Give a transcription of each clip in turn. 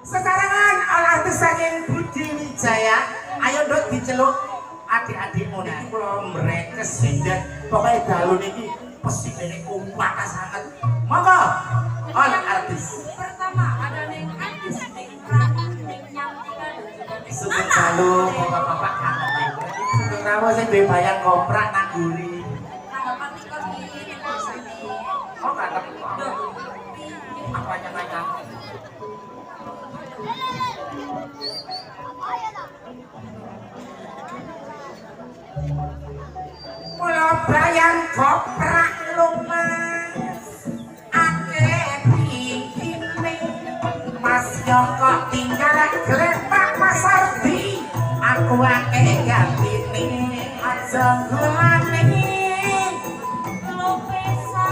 Sesarangan olah saking Budi Wijaya. Ayo nduk diceluk adik-adikmu niki kula mrekes sindet. Pokoke dalu niki pesidene kumpaka sanget. Monggo. Olah artis. Pertama ada neng artis, neng Prabu, neng Nyantika dan juga neng Sugeng dalu bapak-bapak kangen. Sugeng rawo sing duwe bayang koprak nang guri. tanggapan nikah ini neng Sani. Oh kangen. Duh, Apanya kangen? Mula bayang koprak lumas akeh pikine Mas Yoko tinggal glepak pasardi aku akeh gantine aja gulane Lopesa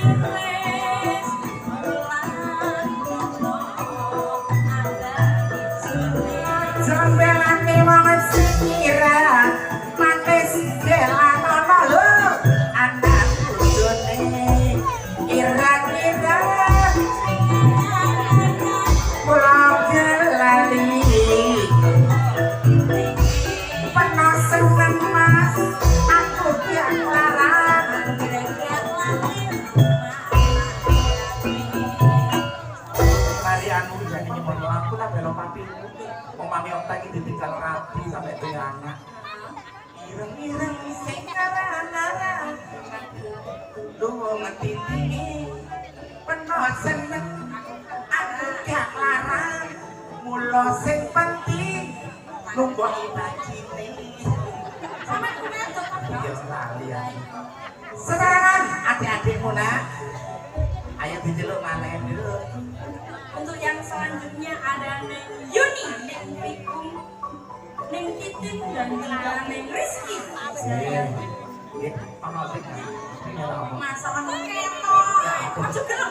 Iris, Mulan Bono, ada di sini. jambelane wong sikira manis delanono lho anak kudune kira-kira pulau gelali penuh seneng mas aku tiap larang mari anu jadi nyemon aku lah belok papi mau mami okta iki ditinggal rapi sampai duwe anak ireng-ireng sing ngarang-ngarang lu ngerti ini penuh seneng aku gak larang mula sing penting lu kok imajine Sampai punya tetap iya sekali ya sekarang adik-adikmu nak ayo diceluk maneh dulu. Untuk yang selanjutnya ada neng Yuni, neng Pikum, neng Titin dan juga neng Rizky. Masalah ketok, ojo gelem.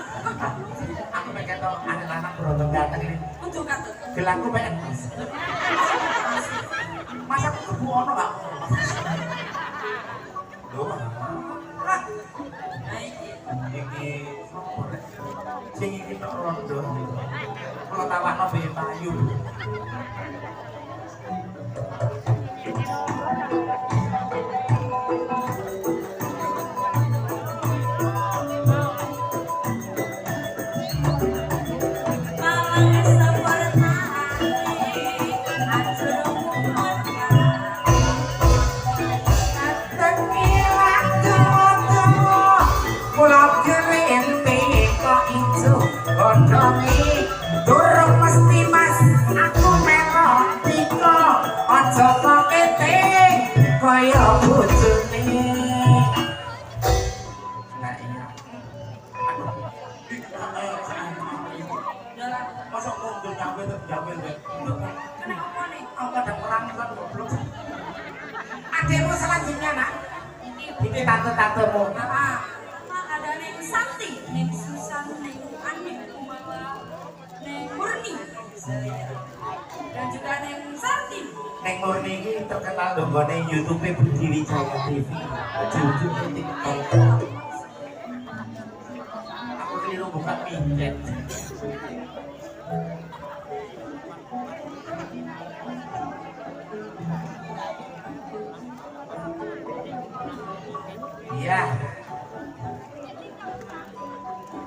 Aku pengen tau ada anak berondong datang ini. Ojo katut. Gelangku pengen mas. Masa aku kebuono gak? Loh, lah. Iki sing iki tok rondo. Kalau tawakno bae payu. Durung mesti mas, aku melok tiko ojo kokete kaya bojone. Nah iya. Masa mundur nyambil Kenapa nih? aku kadang perang kan goblok. Adekmu selanjutnya nak. Ini tante-tantemu. Ada neng Santi, neng Susan, neng Ani Kumala, neng Murni, dan juga neng Sartin. Neng Murni ini terkenal dong nih YouTube Budi Wijaya TV. Ujung-ujungnya TikTok. Aku keliru buka pinjet. Iya.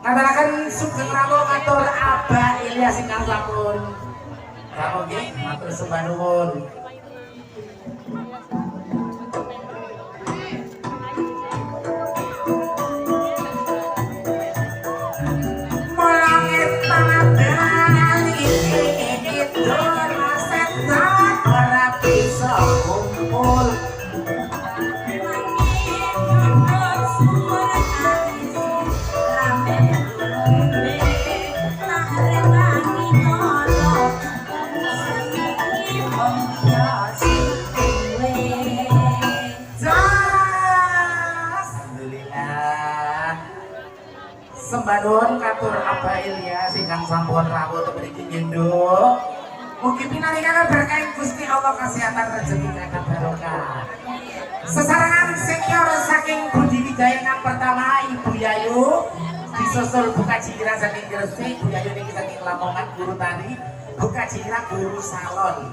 Ngataraken sugeng rawuh matur Abah Ilyas ingkang sampun rawuh nggih matur sembah nuwun. Mulange tanabali itu setan ora bisa kumpul. Sembah nuwun katur Abah Ilyas ingkang sampun rawuh teng mriki nyenduk. Mugi pinangangan berkah Gusti Allah kesehatan rezeki kagak barokah. Sesarangan senior saking Budi Wijaya yang pertama Ibu Yayu, disusul Buka Cikiran saking Gresik, Ibu Yayu niki saking Lamongan guru tani. bukan citra guru salon.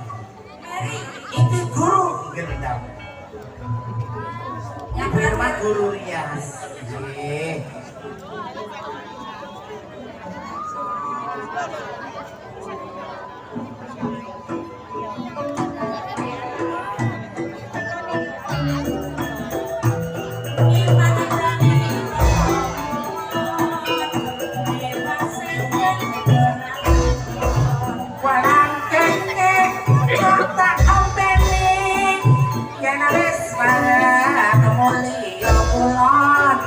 Mary. Iki guru gendam. Yang Firma ada. guru rias. Nggih. Walang kene kota ompeni yen wis kemulya kulon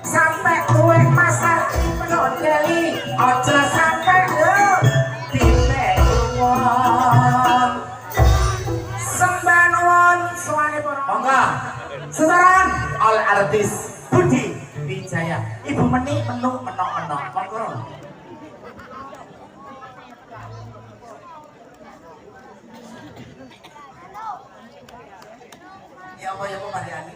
sampai tuwe masak penodeli aja sampai lho dipek wong sembah nuwun suwane para monggo sesaran oleh artis Budi Wijaya Ibu Meni menuk menok-menok monggo. Ya apa ya Mariani?